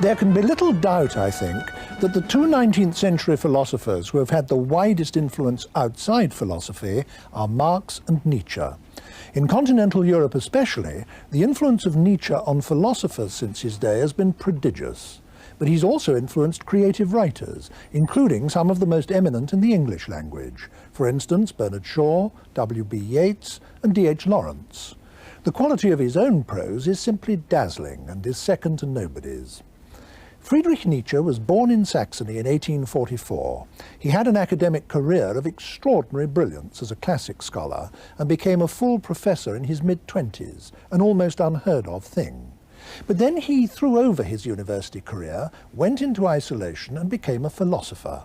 There can be little doubt, I think, that the two 19th century philosophers who have had the widest influence outside philosophy are Marx and Nietzsche. In continental Europe especially, the influence of Nietzsche on philosophers since his day has been prodigious. But he's also influenced creative writers, including some of the most eminent in the English language. For instance, Bernard Shaw, W.B. Yeats, and D.H. Lawrence. The quality of his own prose is simply dazzling and is second to nobody's. Friedrich Nietzsche was born in Saxony in 1844. He had an academic career of extraordinary brilliance as a classic scholar and became a full professor in his mid-20s, an almost unheard of thing. But then he threw over his university career, went into isolation and became a philosopher.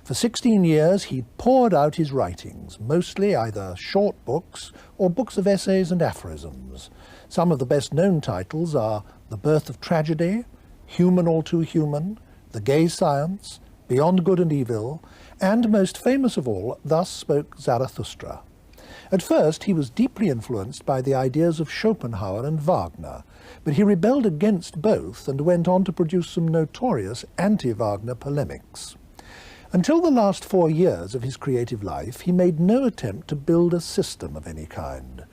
For 16 years he poured out his writings, mostly either short books or books of essays and aphorisms. Some of the best-known titles are The Birth of Tragedy, Human All Too Human, The Gay Science, Beyond Good and Evil, and most famous of all, Thus Spoke Zarathustra. At first he was deeply influenced by the ideas of Schopenhauer and Wagner, but he rebelled against both and went on to produce some notorious anti-Wagner polemics. Until the last 4 years of his creative life, he made no attempt to build a system of any kind.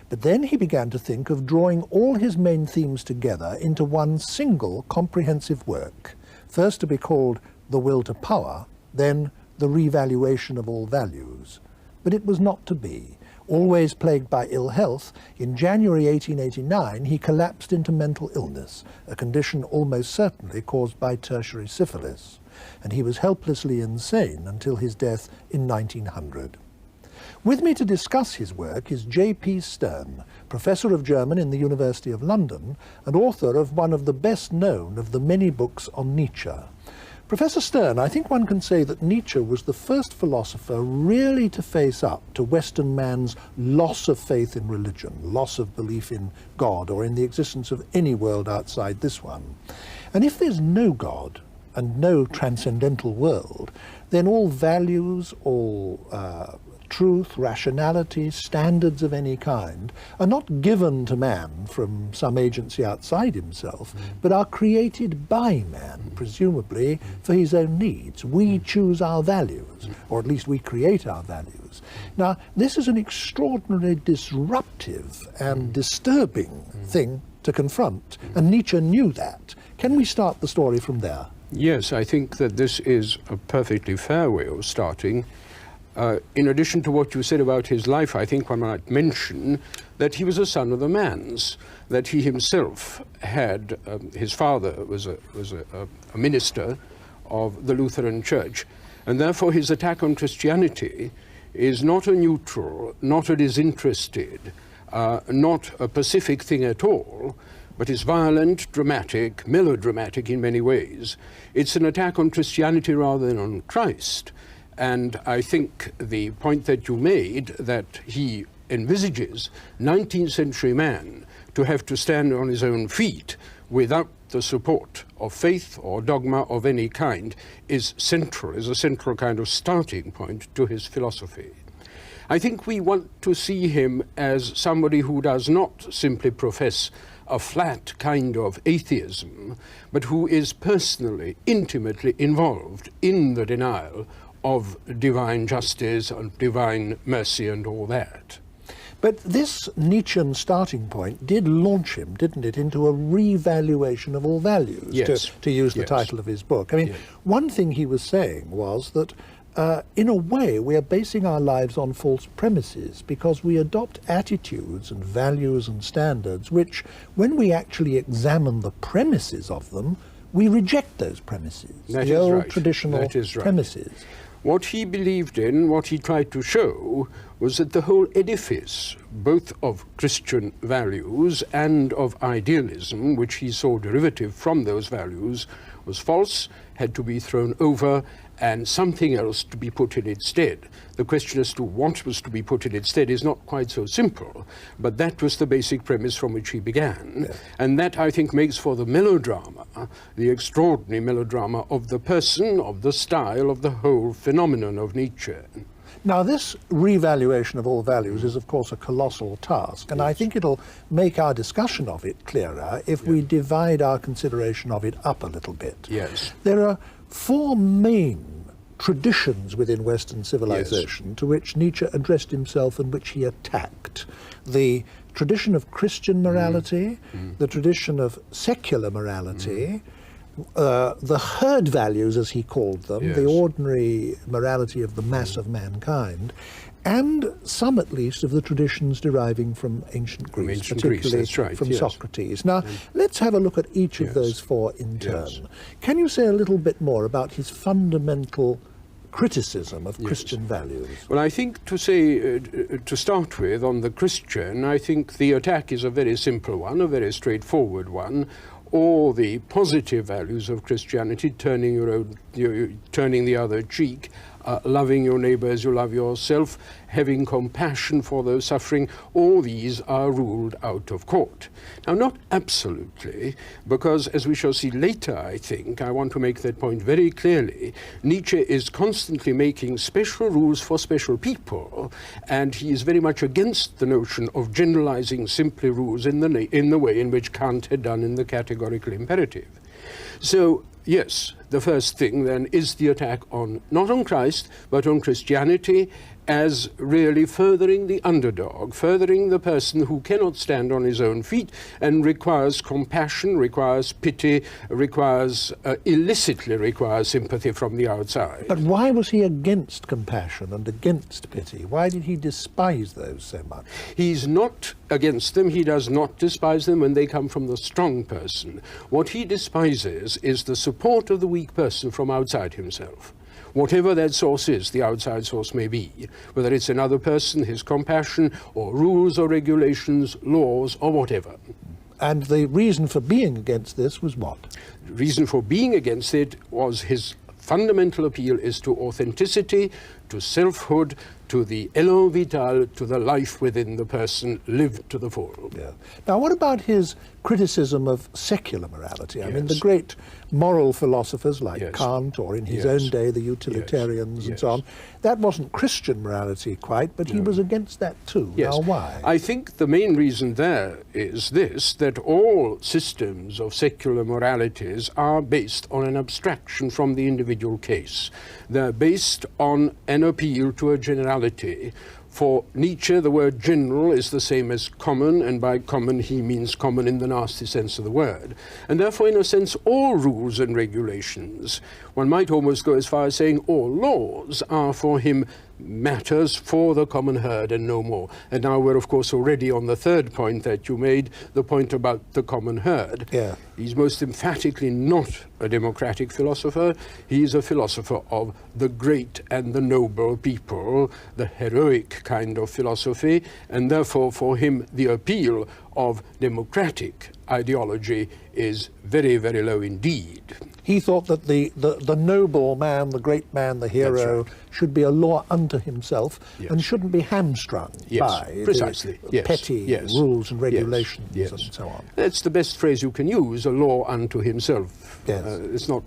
But then he began to think of drawing all his main themes together into one single comprehensive work, first to be called The Will to Power, then The Revaluation of All Values. But it was not to be. Always plagued by ill health, in January 1889 he collapsed into mental illness, a condition almost certainly caused by tertiary syphilis, and he was helplessly insane until his death in 1900. With me to discuss his work is J.P. Stern, Professor of German in the University of London and author of one of the best known of the many books on Nietzsche. Professor Stern, I think one can say that Nietzsche was the first philosopher really to face up to Western man's loss of faith in religion, loss of belief in God or in the existence of any world outside this one. And if there's no God and no transcendental world, then all values, all truth, rationality, standards of any kind are not given to man from some agency outside himself, but are created by man, presumably for his own needs. We choose our values, or at least we create our values. Now, this is an extraordinarily disruptive and disturbing thing to confront, and Nietzsche knew that. Can we start the story from there? Yes, I think that this is a perfectly fair way of starting. In addition to what you said about his life, I think one might mention that he was a son of the man's, that he himself had, his father was a minister of the Lutheran Church, and therefore his attack on Christianity is not a neutral, not a disinterested, not a pacific thing at all, but is violent, dramatic, melodramatic in many ways. It's an attack on Christianity rather than on Christ. And I think the point that you made, that he envisages 19th century man to have to stand on his own feet without the support of faith or dogma of any kind, is central, is a central kind of starting point to his philosophy. I think we want to see him as somebody who does not simply profess a flat kind of atheism, but who is personally, intimately involved in the denial of divine justice and divine mercy and all that. But this Nietzschean starting point did launch him, didn't it, into a revaluation of all values, yes. to use the title of his book. I mean, one thing he was saying was that in a way we are basing our lives on false premises because we adopt attitudes and values and standards which, when we actually examine the premises of them, we reject those premises, the old traditional premises. What he believed in, what he tried to show, was that the whole edifice, both of Christian values and of idealism, which he saw derivative from those values, was false, had to be thrown over, and something else to be put in its stead. The question as to what was to be put in its stead is not quite so simple, but that was the basic premise from which he began. Yes. And that, I think, makes for the melodrama, the extraordinary melodrama of the person, of the style, of the whole phenomenon of Nietzsche. Now, this revaluation of all values is, of course, a colossal task, and I think it'll make our discussion of it clearer if we divide our consideration of it up a little bit. Yes. There are four main traditions within Western civilization to which Nietzsche addressed himself and which he attacked. The tradition of Christian morality, the tradition of secular morality, the herd values, as he called them, the ordinary morality of the mass of mankind, and some, at least, of the traditions deriving from ancient Greece, particularly from Socrates. Now, let's have a look at each of those four in turn. Can you say a little bit more about his fundamental criticism of Christian values? Well, I think to say, to start with, on the Christian, I think the attack is a very simple one, a very straightforward one. All the positive values of Christianity, turning the other cheek, loving your neighbor as you love yourself, having compassion for those suffering, all these are ruled out of court. Now, not absolutely, because as we shall see later, I think, I want to make that point very clearly, Nietzsche is constantly making special rules for special people, and he is very much against the notion of generalizing simply rules in the way in which Kant had done in the categorical imperative. So, yes, the first thing then is the attack on, not on Christ, but on Christianity as really furthering the underdog, furthering the person who cannot stand on his own feet and requires compassion, requires pity, illicitly requires sympathy from the outside. But why was he against compassion and against pity? Why did he despise those so much? He's not against them, he does not despise them when they come from the strong person. What he despises is the support of the weak person from outside himself. Whatever that source is, the outside source may be, whether it's another person, his compassion, or rules or regulations, laws, or whatever. And the reason for being against this was what? The reason for being against it was his fundamental appeal is to authenticity, to selfhood, to the élan vital, to the life within the person lived to the full. Yeah. Now, what about his criticism of secular morality? I mean, the great moral philosophers like Kant, or in his own day, the utilitarians and so on, that wasn't Christian morality quite, but he was against that too. Now, why? I think the main reason there is this, that all systems of secular moralities are based on an abstraction from the individual case. They're based on an appeal to a generality. For Nietzsche, the word general is the same as common, and by common he means common in the nasty sense of the word. And therefore, in a sense, all rules and regulations, one might almost go as far as saying all laws, are for him matters for the common herd and no more. And now we're, of course, already on the third point that you made, the point about the common herd. Yeah. He's most emphatically not a democratic philosopher. He's a philosopher of the great and the noble people, the heroic kind of philosophy, and therefore for him the appeal of democratic ideology is very, very low indeed. He thought that the noble man, the great man, the hero, should be a law unto himself and shouldn't be hamstrung by the petty rules and regulations and so on. That's the best phrase you can use, a law unto himself. It's not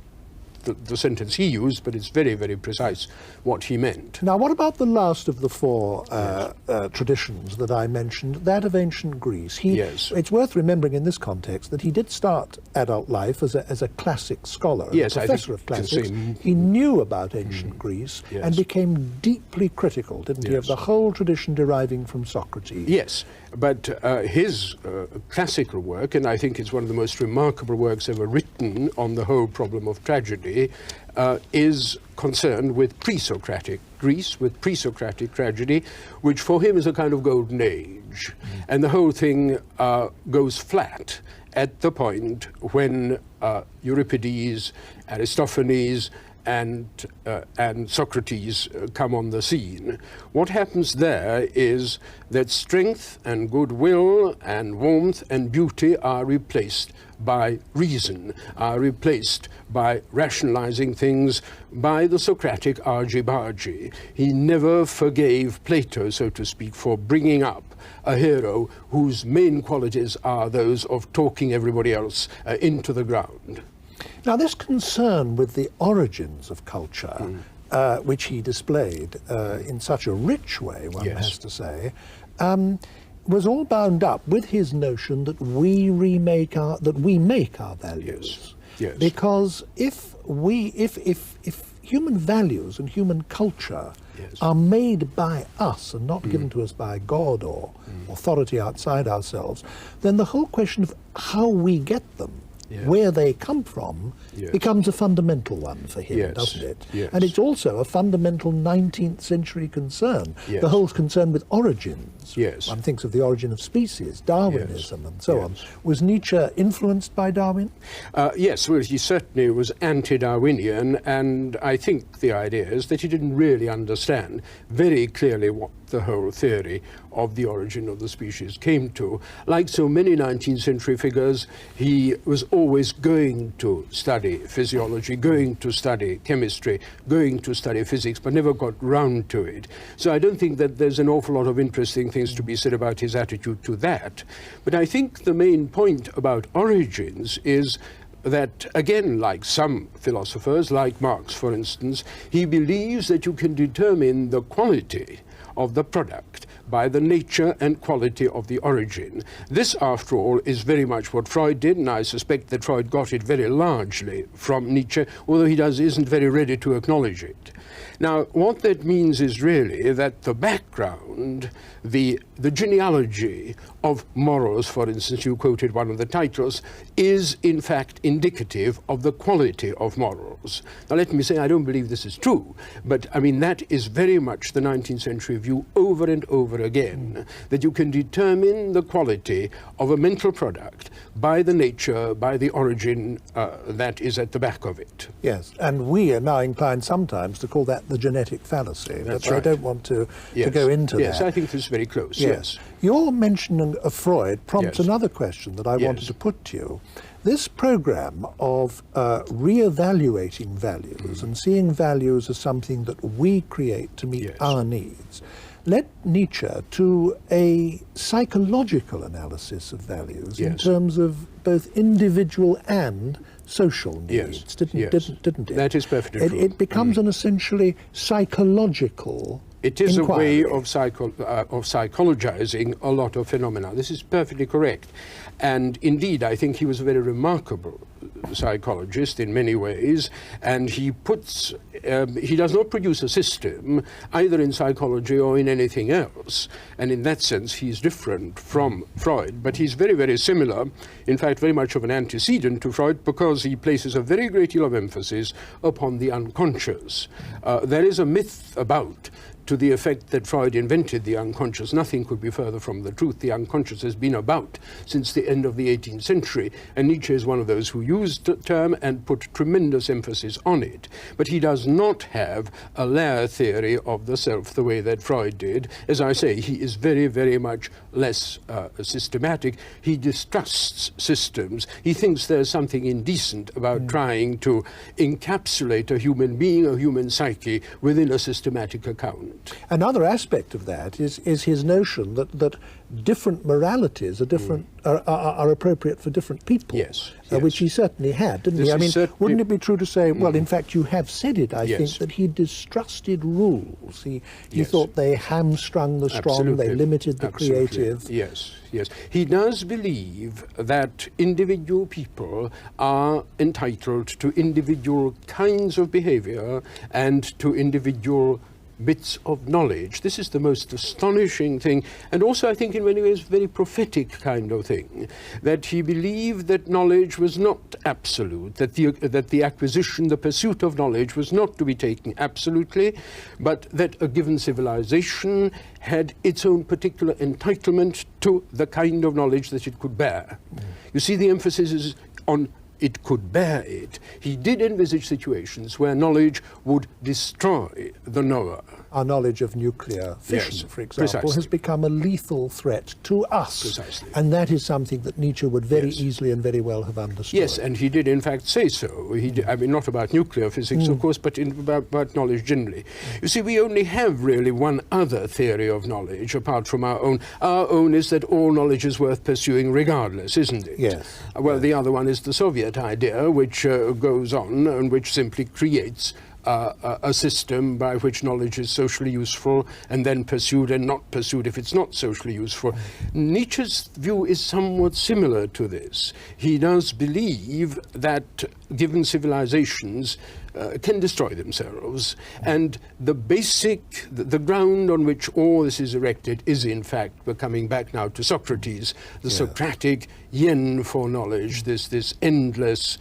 the sentence he used, but it's very, very precise what he meant. Now, what about the last of the four traditions that I mentioned, that of ancient Greece? It's worth remembering in this context that he did start adult life as a classic scholar, a professor of classics. He knew about ancient Greece and became deeply critical, didn't he, of the whole tradition deriving from Socrates? Yes, but his classical work, and I think it's one of the most remarkable works ever written on the whole problem of tragedy, is concerned with pre-Socratic Greece, with pre-Socratic tragedy, which for him is a kind of golden age. And the whole thing goes flat at the point when Euripides, Aristophanes, and Socrates come on the scene. What happens there is that strength and goodwill and warmth and beauty are replaced by reason, are replaced by rationalizing things, by the Socratic argy-bargy. He never forgave Plato, so to speak, for bringing up a hero whose main qualities are those of talking everybody else into the ground. Now, this concern with the origins of culture which he displayed in such a rich way, one Yes. has to say, was all bound up with his notion that we make our values. Yes. Because if human values and human culture Yes. are made by us and not given to us by God or authority outside ourselves, then the whole question of how we get them, Yes. where they come from, Yes. becomes a fundamental one for him, Yes. doesn't it? Yes. And it's also a fundamental 19th century concern, Yes. the whole concern with origins. Yes. One thinks of the origin of species, Darwinism, and so on. Yes. Was Nietzsche influenced by Darwin? Yes, well, he certainly was anti-Darwinian, and I think the idea is that he didn't really understand very clearly what the whole theory of the origin of the species came to. Like so many 19th century figures, he was always going to study physiology, going to study chemistry, going to study physics, but never got round to it. So I don't think that there's an awful lot of interesting things to be said about his attitude to that. But I think the main point about origins is that, again, like some philosophers, like Marx, for instance, he believes that you can determine the quality of the product by the nature and quality of the origin. This, after all, is very much what Freud did, and I suspect that Freud got it very largely from Nietzsche, although he isn't very ready to acknowledge it. Now, what that means is really that the background, the genealogy of morals, for instance, you quoted one of the titles, is in fact indicative of the quality of morals. Now, let me say I don't believe this is true, but I mean that is very much the 19th century view over and over again, that you can determine the quality of a mental product by the nature, by the origin that is at the back of it. Yes, and we are now inclined sometimes to call that the genetic fallacy, That's but right. I don't want to Yes. go into that. Yes, I think this is very close, yes. Your mentioning of Freud prompts Yes. another question that I Yes. wanted to put to you. This program of re-evaluating values and seeing values as something that we create to meet Yes. our needs led Nietzsche to a psychological analysis of values in Yes. terms of both individual and social Yes. needs, didn't it? That is perfectly true. It becomes an essentially psychological It is inquiry. a way of psychologizing a lot of phenomena. This is perfectly correct. And indeed, I think he was a very remarkable psychologist in many ways, and he does not produce a system either in psychology or in anything else, and in that sense he's different from Freud, but he's very, very similar, in fact very much of an antecedent to Freud, because he places a very great deal of emphasis upon the unconscious. There is a myth about to the effect that Freud invented the unconscious. Nothing could be further from the truth. The unconscious has been about since the end of the 18th century, and Nietzsche is one of those who used the term and put tremendous emphasis on it. But he does not have a layer theory of the self the way that Freud did. As I say, he is very, very much less systematic. He distrusts systems. He thinks there's something indecent about trying to encapsulate a human being, a human psyche, within a systematic account. Another aspect of that is his notion that different moralities are appropriate for different people. Yes, Which he certainly had, didn't This he? I is mean, certainly- wouldn't it be true to say, well, in fact, you have said it, I Yes. think, that he distrusted rules. He Yes. thought they hamstrung the strong, they Absolutely. limited the Absolutely. creative. Yes, yes. He does believe that individual people are entitled to individual kinds of behavior and to individual bits of knowledge. This is the most astonishing thing, and also I think in many ways very prophetic kind of thing, that he believed that knowledge was not absolute, that the acquisition, the pursuit of knowledge was not to be taken absolutely, but that a given civilization had its own particular entitlement to the kind of knowledge that it could bear. You see, the emphasis is on it could bear it. He did envisage situations where knowledge would destroy the knower. Our knowledge of nuclear fission, Yes, for example, precisely. has become a lethal threat to us. Precisely. And that is something that Nietzsche would very Yes. easily and very well have understood. Yes, and he did in fact say so. I mean, not about nuclear physics, of course, but about knowledge generally. You see, we only have really one other theory of knowledge apart from our own. Our own is that all knowledge is worth pursuing regardless, isn't it? Yes. Well, the other one is the Soviet idea, which goes on and which simply creates a system by which knowledge is socially useful and then pursued and not pursued if it's not socially useful. Nietzsche's view is somewhat similar to this. He does believe that given civilizations can destroy themselves, and the ground on which all this is erected is, in fact, we're coming back now to Socrates, the Socratic yen for knowledge, this endless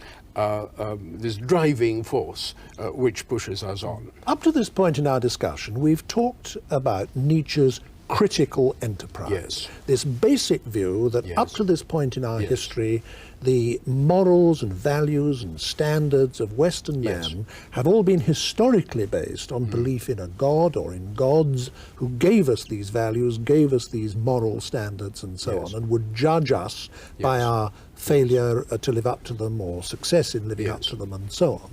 this driving force which pushes us on. Up to this point in our discussion, we've talked about Nietzsche's critical enterprise. Yes. This basic view that up to this point in our history, the morals and values and standards of Western man have all been historically based on belief in a god or in gods who gave us these values, gave us these moral standards and so on, and would judge us by our failure to live up to them or success in living up to them and so on.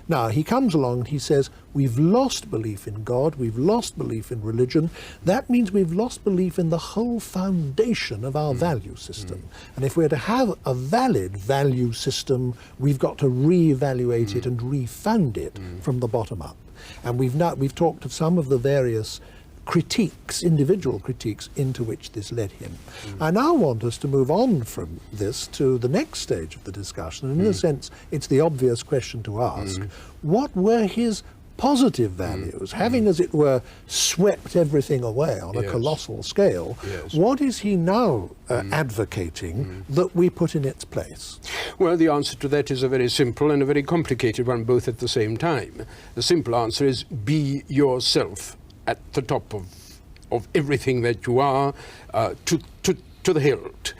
Now, he comes along and he says, we've lost belief in God, we've lost belief in religion. That means we've lost belief in the whole foundation of our value system. And if we're to have a valid value system, we've got to re-evaluate it and refound it from the bottom up. And we've talked of some of the various critiques, individual critiques, into which this led him. I now want us to move on from this to the next stage of the discussion, and in a sense it's the obvious question to ask. What were his positive values, having, as it were, swept everything away on a colossal scale? What is he now advocating that we put in its place? Well, the answer to that is a very simple and a very complicated one, both at the same time. The simple answer is be yourself at the top of everything that you are, to the hilt.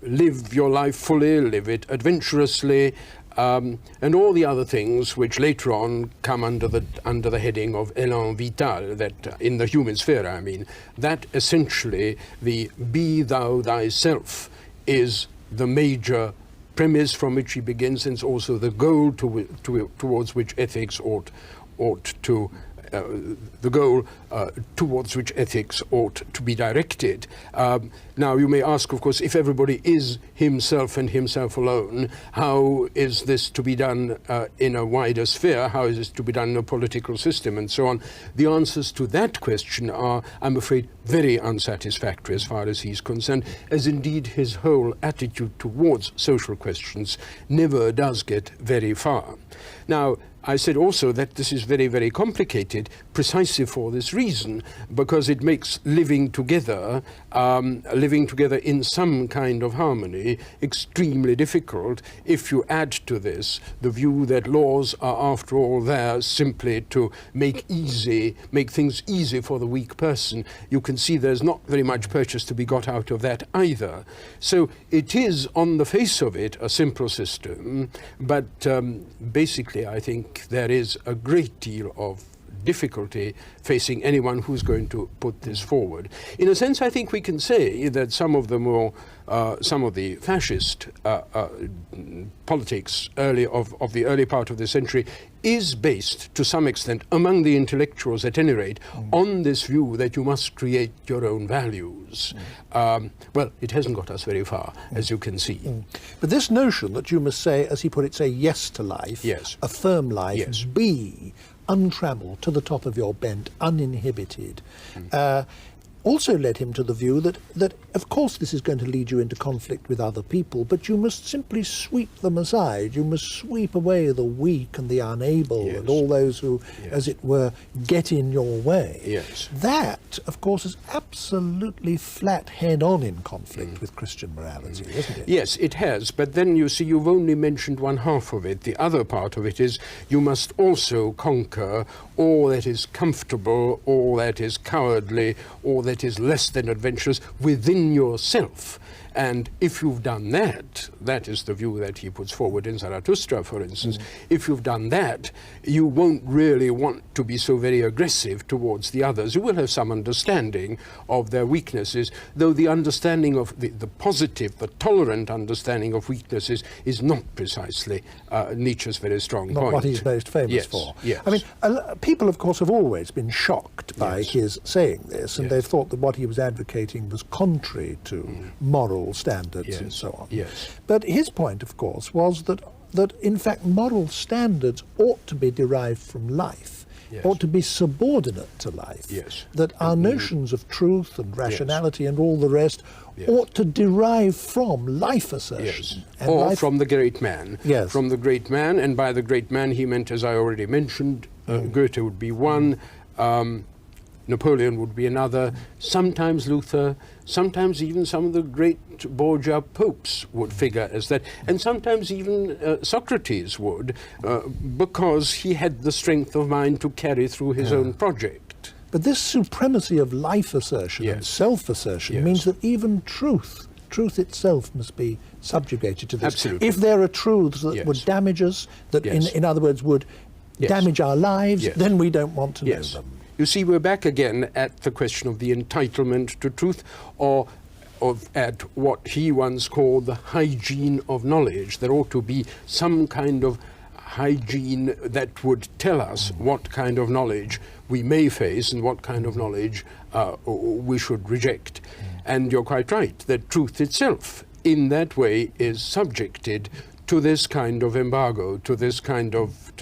Live your life fully, live it adventurously, and all the other things which later on come under the heading of élan vital, that in the human sphere, I mean, that essentially the be thou thyself is the major premise from which he begins, and it's also the goal towards which ethics ought to the goal towards which ethics ought to be directed. Now, you may ask, of course, if everybody is himself and himself alone, how is this to be done in a wider sphere? How is this to be done in a political system, and so on? The answers to that question are, I'm afraid, very unsatisfactory as far as he's concerned, as indeed his whole attitude towards social questions never does get very far. Now, I said also that this is very, very complicated precisely for this reason, because it makes living together in some kind of harmony extremely difficult if you add to this the view that laws are, after all, there simply to make things easy for the weak person. You can see there's not very much purchase to be got out of that either. So it is, on the face of it, a simple system, but basically I think there is a great deal of difficulty facing anyone who's going to put this forward. In a sense, I think we can say that some of the fascist politics of the early part of the century is based, to some extent, among the intellectuals at any rate, on this view that you must create your own values. Well, it hasn't got us very far, as you can see. But this notion that you must say, as he put it, say yes to life, affirm life, be untrammeled, to the top of your bent, uninhibited, also led him to the view that of course this is going to lead you into conflict with other people, but you must simply sweep them aside. You must sweep away the weak and the unable and all those who, as it were, get in your way. That, of course, is absolutely flat head-on in conflict with Christian morality, isn't it? Yes, it has, but then you see, you've only mentioned one half of it. The other part of it is you must also conquer all that is comfortable, all that is cowardly, all that is less than adventurous within yourself. And if you've done that, that is the view that he puts forward in Zarathustra, for instance, if you've done that, you won't really want to be so very aggressive towards the others. You will have some understanding of their weaknesses, though the understanding of the positive, the tolerant understanding of weaknesses is not precisely Nietzsche's very strong point. Not what he's most famous for. Yes. I mean, people, of course, have always been shocked by his saying this, and they've thought that what he was advocating was contrary to moral standards and so on. But his point, of course, was that that in fact moral standards ought to be derived from life, yes. ought to be subordinate to life, yes. that our notions of truth and rationality and all the rest ought to derive from life assertion. Yes. And or from the great man. Yes. From the great man, and by the great man he meant, as I already mentioned, Goethe would be one, Napoleon would be another, sometimes Luther, sometimes even some of the great Borgia popes would figure as that, and sometimes even Socrates would, because he had the strength of mind to carry through his own project. But this supremacy of life assertion and self-assertion means that even truth itself must be subjugated to this. Absolutely. If there are truths that would damage us, that in other words would damage our lives, then we don't want to know them. You see, we're back again at the question of the entitlement to truth, or at what he once called the hygiene of knowledge. There ought to be some kind of hygiene that would tell us what kind of knowledge we may face and what kind of knowledge we should reject. And you're quite right, that truth itself, in that way, is subjected to this kind of embargo, to this kind of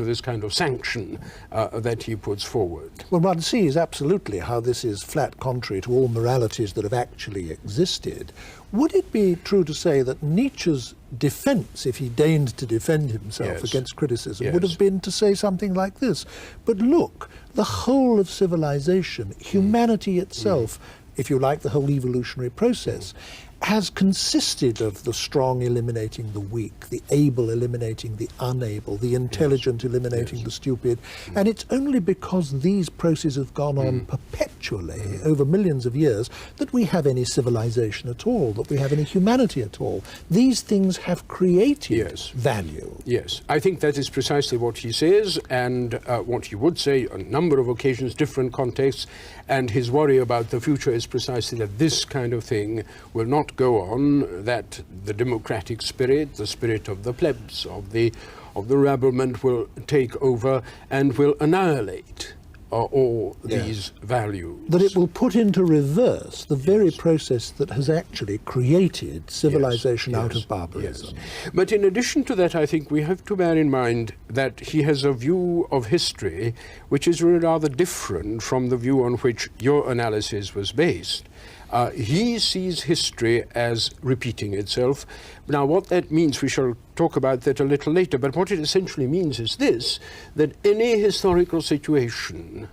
sanction that he puts forward. Well, one sees absolutely how this is flat contrary to all moralities that have actually existed. Would it be true to say that Nietzsche's defense, if he deigned to defend himself against criticism, would have been to say something like this? But look, the whole of civilization, humanity itself, if you like, the whole evolutionary process, has consisted of the strong eliminating the weak, the able eliminating the unable, the intelligent eliminating the stupid. And it's only because these processes have gone on perpetually over millions of years that we have any civilization at all, that we have any humanity at all. These things have created value. Yes, I think that is precisely what he says, and what he would say on a number of occasions, different contexts, and his worry about the future is precisely that this kind of thing will not go on, that the democratic spirit, the spirit of the plebs, of the rabblement will take over and will annihilate all these values. That it will put into reverse the very process that has actually created civilization out of barbarism. But in addition to that, I think we have to bear in mind that he has a view of history which is rather different from the view on which your analysis was based. He sees history as repeating itself. Now, what that means, we shall talk about that a little later, but what it essentially means is this, that any historical situation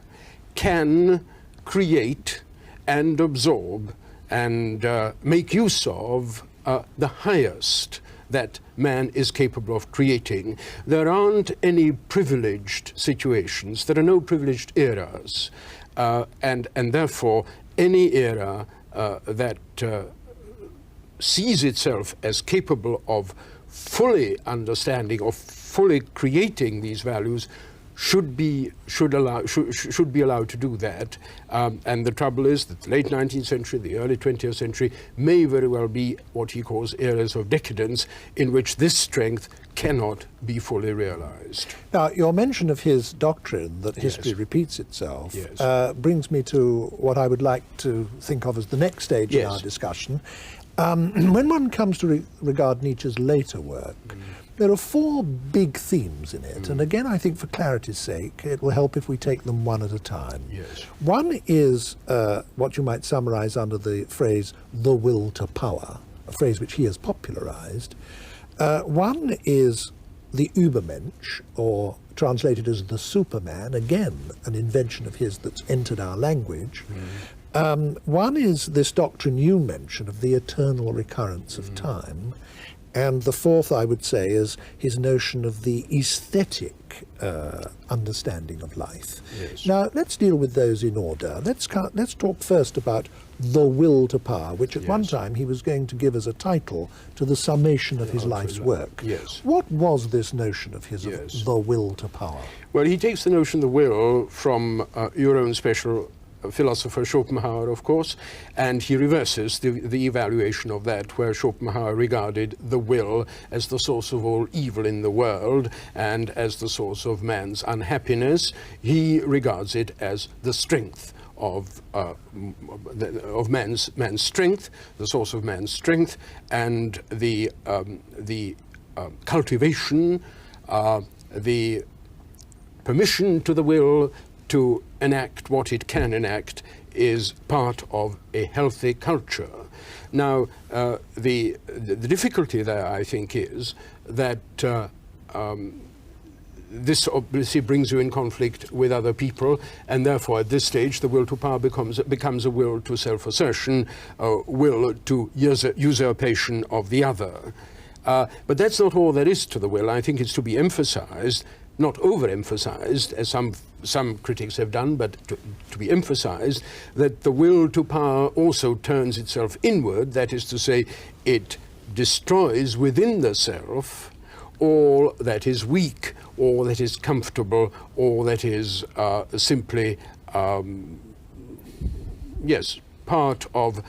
can create and absorb and make use of the highest that man is capable of creating. There aren't any privileged situations, there are no privileged eras, and therefore any era that sees itself as capable of fully understanding, of fully creating these values, should be allowed to do that. And the trouble is that the late 19th century, the early 20th century may very well be what he calls eras of decadence, in which this strength cannot be fully realized. Now, your mention of his doctrine that history repeats itself brings me to what I would like to think of as the next stage in our discussion. When one comes to regard Nietzsche's later work, there are four big themes in it, and again, I think for clarity's sake, it will help if we take them one at a time. One is what you might summarize under the phrase, the will to power, a phrase which he has popularized. One is the Übermensch, or translated as the Superman, again, an invention of his that's entered our language. One is this doctrine you mentioned of the eternal recurrence of time. And the fourth, I would say, is his notion of the aesthetic understanding of life. Now, let's deal with those in order. Let's talk first about the will to power, which at one time he was going to give as a title to the summation of his life's work. What was this notion of his, of the will to power? Well, he takes the notion of the will from your own special philosopher Schopenhauer, of course, and he reverses the evaluation of that, where Schopenhauer regarded the will as the source of all evil in the world and as the source of man's unhappiness. He regards it as the strength of man's strength, the source of man's strength, and the cultivation, the permission to the will to enact what it can enact is part of a healthy culture. Now, the difficulty there, I think, is that this obviously brings you in conflict with other people, and therefore at this stage the will to power becomes a will to self-assertion, will to usurpation of the other. But that's not all there is to the will. I think it's to be emphasized, not overemphasized, as some critics have done, but to be emphasized, that the will to power also turns itself inward, that is to say, it destroys within the self all that is weak, all that is comfortable, all that is simply, yes, part of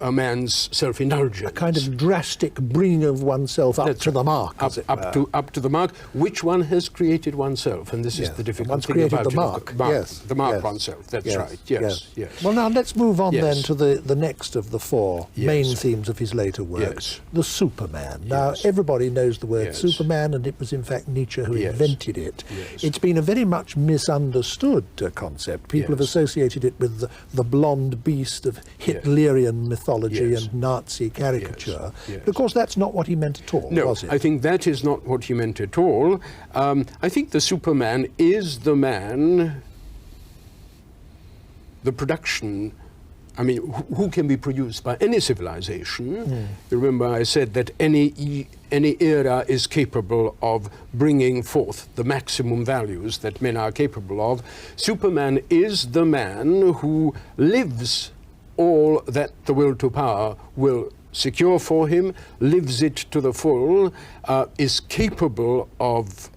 a man's self-indulgence. A kind of drastic bringing of oneself up to the mark, up to the mark, which one has created oneself, and this is the difficult thing about the mark. Yes, the mark oneself. That's right. Yes. Well, now let's move on then to the next of the four main themes of his later works, the Superman. Now, everybody knows the word Superman, and it was in fact Nietzsche who invented it. It's been a very much misunderstood concept. People have associated it with the blonde beast of Hitlerian mythology and Nazi caricature. But of course that's not what he meant at all, was it? I think that is not what he meant at all. I think the Superman is the man, the production, I mean, who can be produced by any civilization. Remember I said that any era is capable of bringing forth the maximum values that men are capable of. Superman is the man who lives all that the will to power will secure for him, lives it to the full, is capable of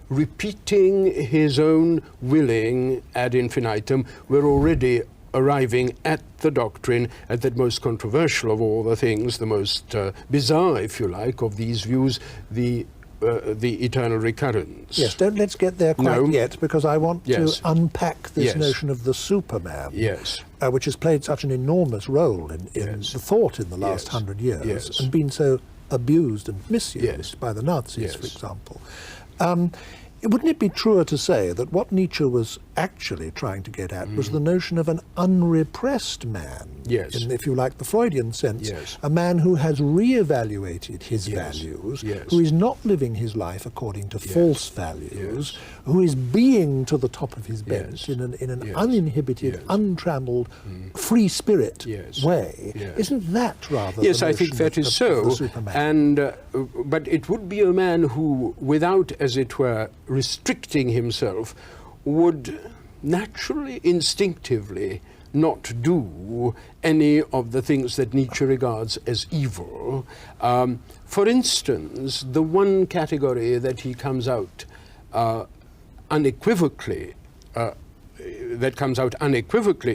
repeating his own willing ad infinitum. We're already arriving at the doctrine, at that most controversial of all the things, the most bizarre, if you like, of these views, the eternal recurrence. Yes, let's get there quite yet, because I want to unpack this notion of the Superman, which has played such an enormous role in the thought in the last 100 years, and been so abused and misused by the Nazis, for example. Wouldn't it be truer to say that what Nietzsche was actually trying to get at was the notion of an unrepressed man, in, if you like, the Freudian sense, a man who has re-evaluated his values, who is not living his life according to false values, who is being to the top of his bench in an uninhibited, untrammeled, free spirit way? Isn't that rather Yes, I think that is so. And but it would be a man who, without, as it were, restricting himself, would naturally, instinctively not do any of the things that Nietzsche regards as evil. For instance, the one category that he comes out unequivocally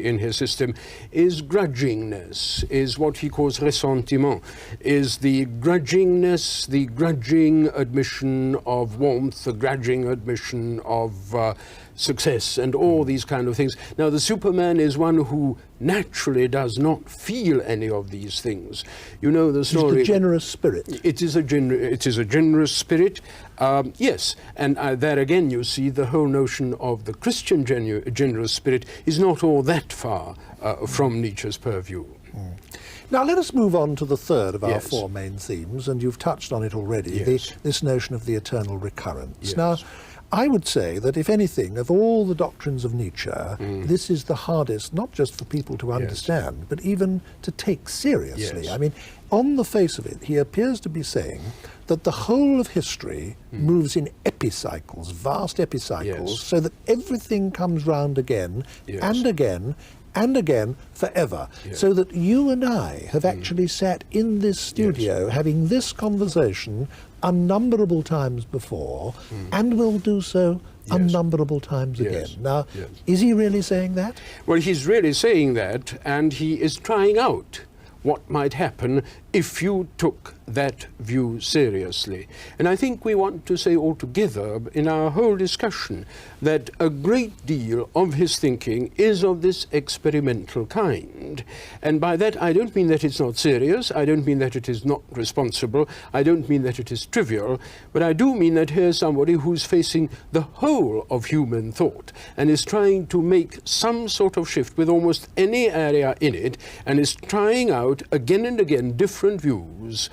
in his system is grudgingness, is what he calls ressentiment, is the grudgingness, the grudging admission of warmth, the grudging admission of success, and all these kind of things. Now, the Superman is one who naturally does not feel any of these things. You know the story. It's the generous spirit. It is a generous spirit. Yes, and there again you see the whole notion of the Christian generous spirit is not all that far from Nietzsche's purview. Now let us move on to the third of our four main themes, and you've touched on it already, this notion of the eternal recurrence. Now, I would say that, if anything, of all the doctrines of Nietzsche, this is the hardest, not just for people to understand, but even to take seriously. I mean, on the face of it, he appears to be saying that the whole of history moves in epicycles, vast epicycles, so that everything comes round again and again and again forever, so that you and I have actually sat in this studio having this conversation unnumberable times before, and will do so unnumberable times again. Now, is he really saying that? Well, he's really saying that, and he is trying out what might happen if you took that view seriously. And I think we want to say altogether in our whole discussion that a great deal of his thinking is of this experimental kind. And by that I don't mean that it's not serious, I don't mean that it is not responsible, I don't mean that it is trivial, but I do mean that here's somebody who's facing the whole of human thought and is trying to make some sort of shift with almost any area in it, and is trying out again and again different views.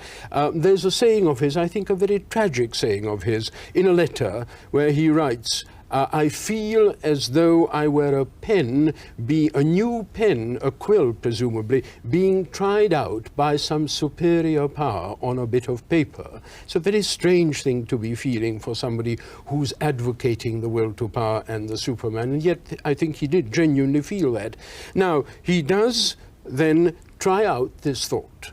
There's a saying of his, I think a very tragic saying of his, in a letter where he writes, I feel as though I were a pen, a new pen, a quill presumably, being tried out by some superior power on a bit of paper. It's a very strange thing to be feeling for somebody who's advocating the will to power and the Superman, and yet I think he did genuinely feel that. Now, he does then try out this thought.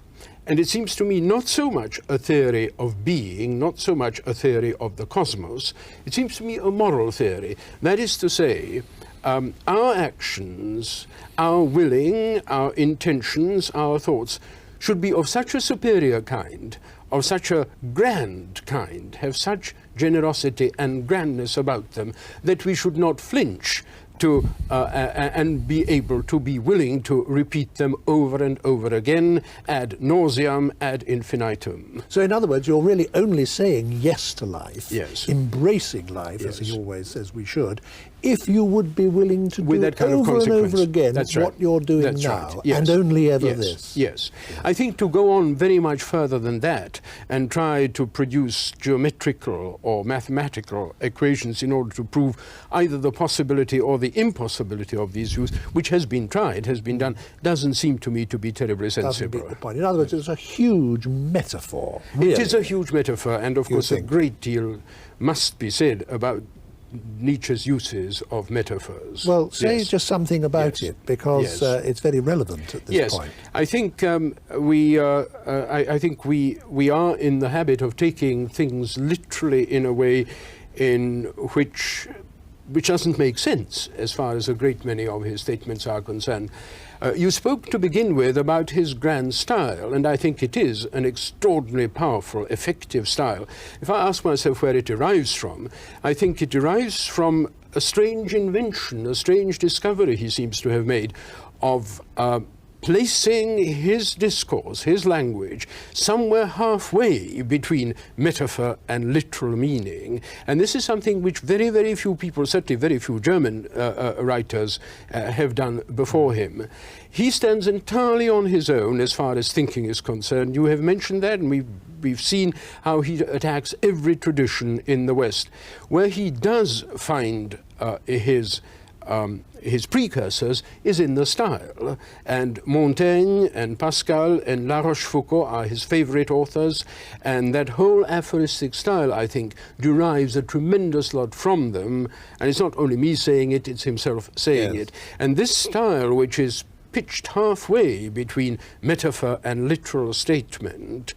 And it seems to me not so much a theory of being, not so much a theory of the cosmos, it seems to me a moral theory. That is to say, our actions, our willing, our intentions, our thoughts should be of such a superior kind, of such a grand kind, have such generosity and grandness about them, that we should not flinch to and be able to be willing to repeat them over and over again, ad nauseam, ad infinitum. So in other words, you're really only saying yes to life, yes, embracing life, yes, as he always says we should, if you would be willing to with do that kind of over and over again That's right. what you're doing That's now, right. Yes. and only ever Yes. this. Yes. I think to go on very much further than that and try to produce geometrical or mathematical equations in order to prove either the possibility or the impossibility of these views, which has been tried, has been done, doesn't seem to me to be terribly sensible. Doesn't beat the point. In other words, it's a huge metaphor. Really. It is a huge metaphor, and of course a great deal must be said about Nietzsche's uses of metaphors. Well, say yes. just something about yes. it, because yes. it's very relevant at this yes. point. I think I think we are in the habit of taking things literally in a way in which doesn't make sense as far as a great many of his statements are concerned. You spoke to begin with about his grand style, and I think it is an extraordinarily powerful, effective style. If I ask myself where it derives from, I think it derives from a strange invention, a strange discovery he seems to have made of placing his discourse, his language, somewhere halfway between metaphor and literal meaning. And this is something which very, very few people, certainly very few German writers, have done before him. He stands entirely on his own as far as thinking is concerned. You have mentioned that, and we've seen how he attacks every tradition in the West. Where he does find his precursors is in the style, and Montaigne and Pascal and La Rochefoucauld are his favorite authors, and that whole aphoristic style, I think, derives a tremendous lot from them, and it's not only me saying it, it's himself saying yes. it. And this style, which is pitched halfway between metaphor and literal statement,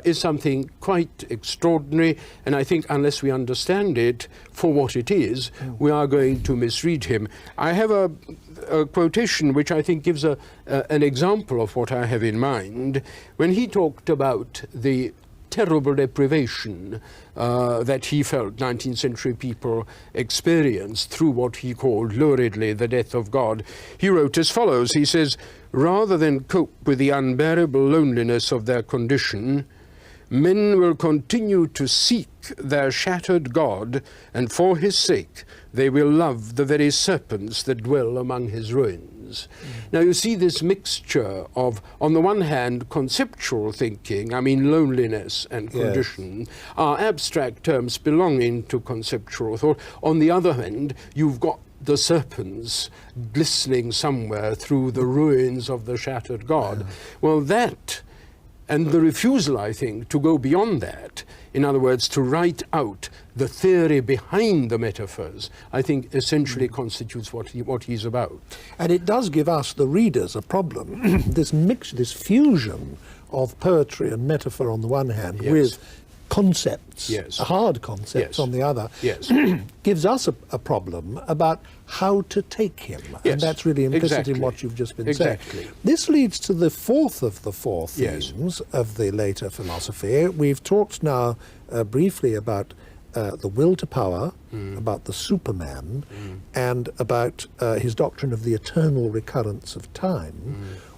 is something quite extraordinary, and I think unless we understand it for what it is, we are going to misread him. I have a quotation which I think gives an example of what I have in mind. When he talked about the terrible deprivation that he felt 19th century people experienced through what he called luridly the death of God, he wrote as follows. He says, rather than cope with the unbearable loneliness of their condition, men will continue to seek their shattered God, and for his sake they will love the very serpents that dwell among his ruins. Now you see this mixture of, on the one hand, conceptual thinking, I mean loneliness and condition, yes. are abstract terms belonging to conceptual thought. On the other hand, you've got the serpents glistening somewhere through the ruins of the shattered God. Yeah. Well, that, and the refusal, I think, to go beyond that, in other words, to write out the theory behind the metaphors, I think essentially constitutes what he's about. And it does give us, the readers, a problem. This fusion of poetry and metaphor on the one hand, yes. with concepts, Yes. hard concepts Yes. on the other, Yes. gives us a problem about how to take him. Yes. And that's really implicit Exactly. in what you've just been Exactly. saying. This leads to the fourth of the four Yes. themes of the later philosophy. We've talked now briefly about the will to power, about the Superman, and about his doctrine of the eternal recurrence of time.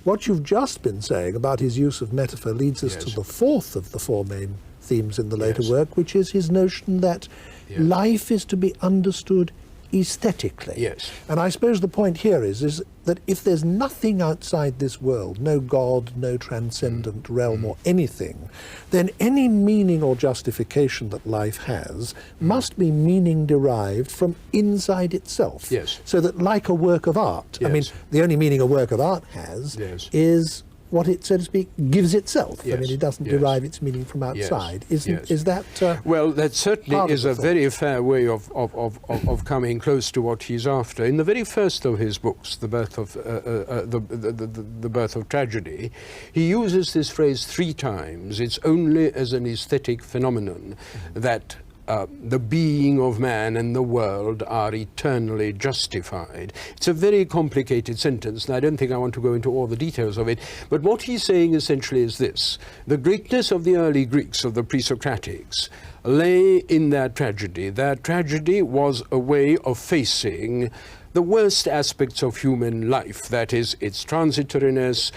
What you've just been saying about his use of metaphor leads us Yes. to the fourth of the four main themes in the later Yes. work, which is his notion that Yes. life is to be understood aesthetically. Yes. And I suppose the point here is that if there's nothing outside this world, no God, no transcendent realm or anything, then any meaning or justification that life has must be meaning derived from inside itself. Yes. So that, like a work of art, I mean, Yes. the only meaning a work of art has Yes. is what it, so to speak, gives itself. I Yes. mean, it doesn't Yes. derive its meaning from outside. Yes. Is that... Well, that certainly part of is the a thought? very fair way of coming close to what he's after. In the very first of his books, The Birth of the Birth of Tragedy, he uses this phrase 3 times. It's only as an aesthetic phenomenon that the being of man and the world are eternally justified. It's a very complicated sentence, and I don't think I want to go into all the details of it, but what he's saying essentially is this: the greatness of the early Greeks, of the pre-Socratics, lay in their tragedy. Their tragedy was a way of facing the worst aspects of human life, that is, its transitoriness,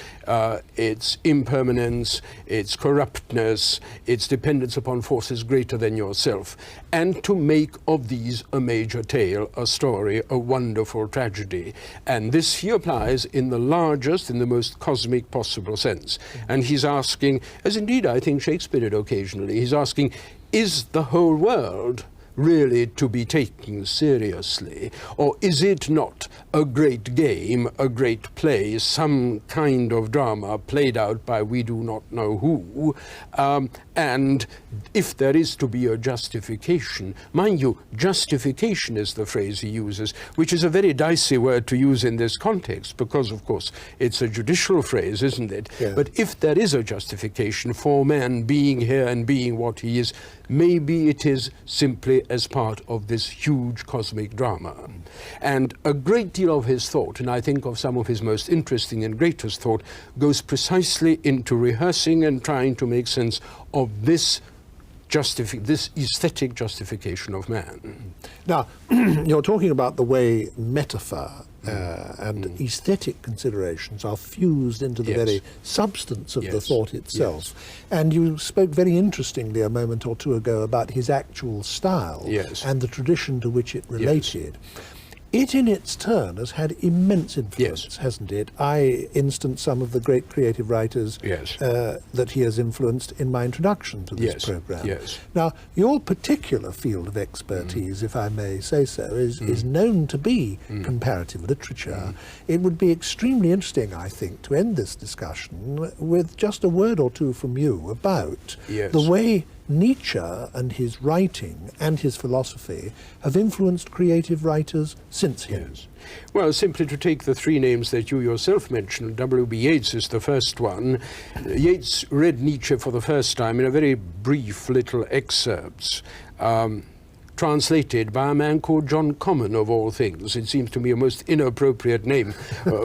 its impermanence, its corruptness, its dependence upon forces greater than yourself, and to make of these a major tale, a story, a wonderful tragedy. And this he applies in the largest, in the most cosmic possible sense. And he's asking, as indeed I think Shakespeare did occasionally, he's asking, is the whole world really to be taken seriously? Or is it not a great game, a great play, some kind of drama played out by we do not know who? And if there is to be a justification, mind you, justification is the phrase he uses, which is a very dicey word to use in this context, because of course it's a judicial phrase, isn't it? Yeah. But if there is a justification for man being here and being what he is, maybe it is simply as part of this huge cosmic drama. And a great deal of his thought, and I think of some of his most interesting and greatest thought, goes precisely into rehearsing and trying to make sense of this aesthetic justification of man. Now, you're talking about the way metaphor and aesthetic considerations are fused into the Yes. very substance of the Yes. thought itself. And you spoke very interestingly a moment or two ago about his actual style Yes. and the tradition to which it related. It in its turn has had immense influence, Yes. hasn't it? I instance some of the great creative writers Yes. that he has influenced in my introduction to this Yes. programme. Yes. Now, your particular field of expertise, if I may say so, is known to be comparative literature. It would be extremely interesting, I think, to end this discussion with just a word or two from you about Yes. the way Nietzsche and his writing and his philosophy have influenced creative writers since him. Yes. Well, simply to take the 3 names that you yourself mentioned, W.B. Yeats is the first one. Yeats read Nietzsche for the first time in a very brief little excerpts, translated by a man called John Common, of all things. It seems to me a most inappropriate name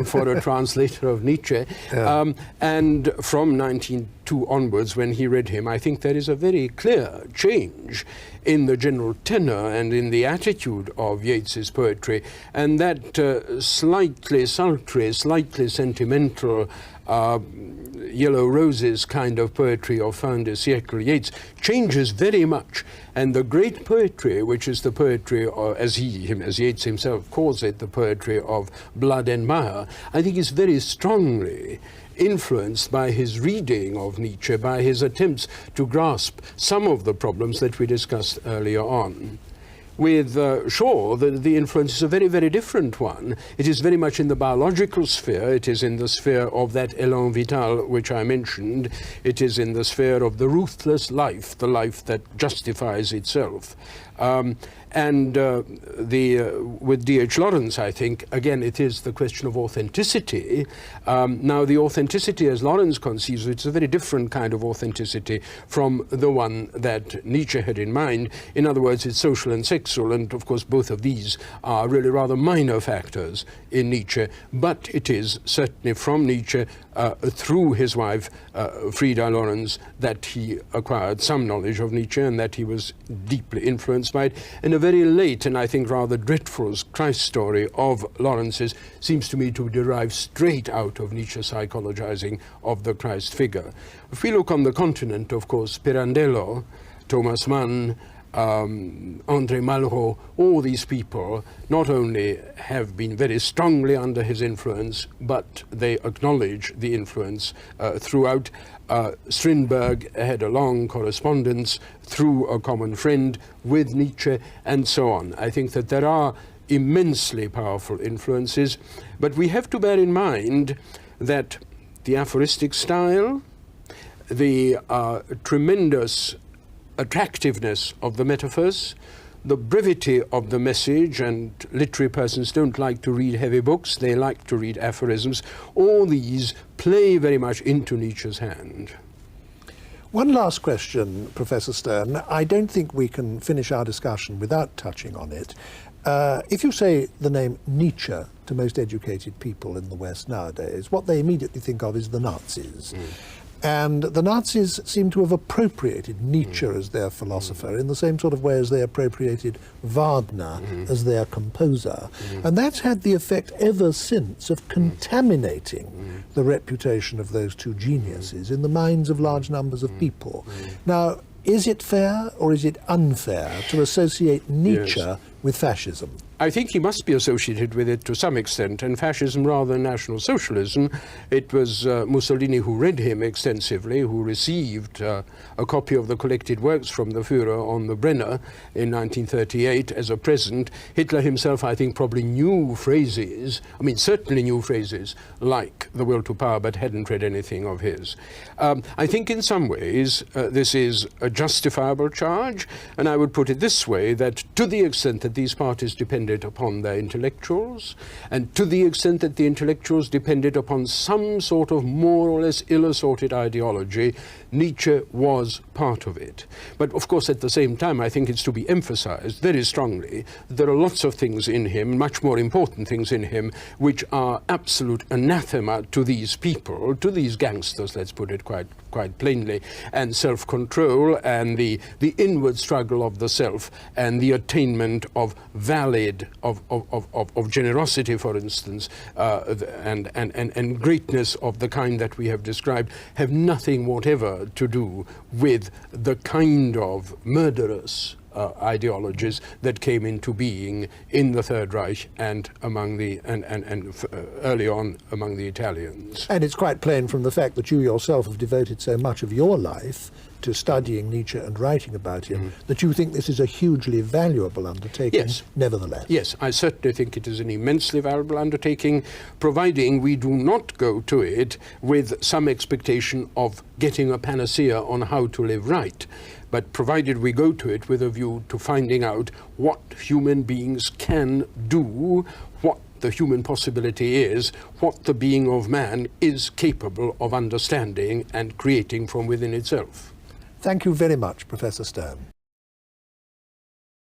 for a translator of Nietzsche. Yeah. And from 1902 onwards, when he read him, I think there is a very clear change in the general tenor and in the attitude of Yeats's poetry, and that slightly sultry, slightly sentimental, Yellow Roses kind of poetry of fin de siècle Yeats changes very much. And the great poetry, which is the poetry, as Yeats himself calls it, the poetry of blood and mire, I think is very strongly influenced by his reading of Nietzsche, by his attempts to grasp some of the problems that we discussed earlier on. With Shaw, the influence is a very, very different one. It is very much in the biological sphere. It is in the sphere of that élan vital which I mentioned. It is in the sphere of the ruthless life, the life that justifies itself. With D.H. Lawrence, I think, again, it is the question of authenticity. Now, the authenticity as Lawrence conceives it is a very different kind of authenticity from the one that Nietzsche had in mind. In other words, it's social and sexual, and of course both of these are really rather minor factors in Nietzsche, but it is certainly from Nietzsche through his wife, Frieda Lawrence, that he acquired some knowledge of Nietzsche and that he was deeply influenced by it. And a very late and I think rather dreadful Christ story of Lawrence's seems to me to derive straight out of Nietzsche's psychologizing of the Christ figure. If we look on the continent, of course, Pirandello, Thomas Mann, André Malraux, all these people not only have been very strongly under his influence, but they acknowledge the influence throughout. Strindberg had a long correspondence through a common friend with Nietzsche, and so on. I think that there are immensely powerful influences, but we have to bear in mind that the aphoristic style, the tremendous attractiveness of the metaphors, the brevity of the message, and literary persons don't like to read heavy books, they like to read aphorisms. All these play very much into Nietzsche's hand. One last question, Professor Stern. I don't think we can finish our discussion without touching on it. If you say the name Nietzsche to most educated people in the West nowadays, what they immediately think of is the Nazis. And the Nazis seem to have appropriated Nietzsche as their philosopher in the same sort of way as they appropriated Wagner as their composer. And that's had the effect ever since of contaminating the reputation of those two geniuses in the minds of large numbers of people. Now, is it fair or is it unfair to associate Nietzsche with fascism? I think he must be associated with it to some extent, and fascism rather than National Socialism. It was Mussolini who read him extensively, who received a copy of the collected works from the Führer on the Brenner in 1938 as a present. Hitler himself, I think, probably knew phrases, I mean, certainly knew phrases like the will to power, but hadn't read anything of his. I think in some ways this is a justifiable charge, and I would put it this way, that to the extent that these parties depended upon their intellectuals, and to the extent that the intellectuals depended upon some sort of more or less ill-assorted ideology, Nietzsche was part of it. But of course, at the same time, I think it's to be emphasized very strongly that there are lots of things in him, much more important things in him, which are absolute anathema to these people, to these gangsters, let's put it quite plainly, and self-control and the inward struggle of the self and the attainment of valid, of generosity, for instance, and greatness of the kind that we have described, have nothing whatever to do with the kind of murderous ideologies that came into being in the Third Reich and among the early on among the Italians. And it's quite plain from the fact that you yourself have devoted so much of your life to studying Nietzsche and writing about him, that you think this is a hugely valuable undertaking, nevertheless. Yes, I certainly think it is an immensely valuable undertaking, providing we do not go to it with some expectation of getting a panacea on how to live right, but provided we go to it with a view to finding out what human beings can do, what the human possibility is, what the being of man is capable of understanding and creating from within itself. Thank you very much, Professor Stern.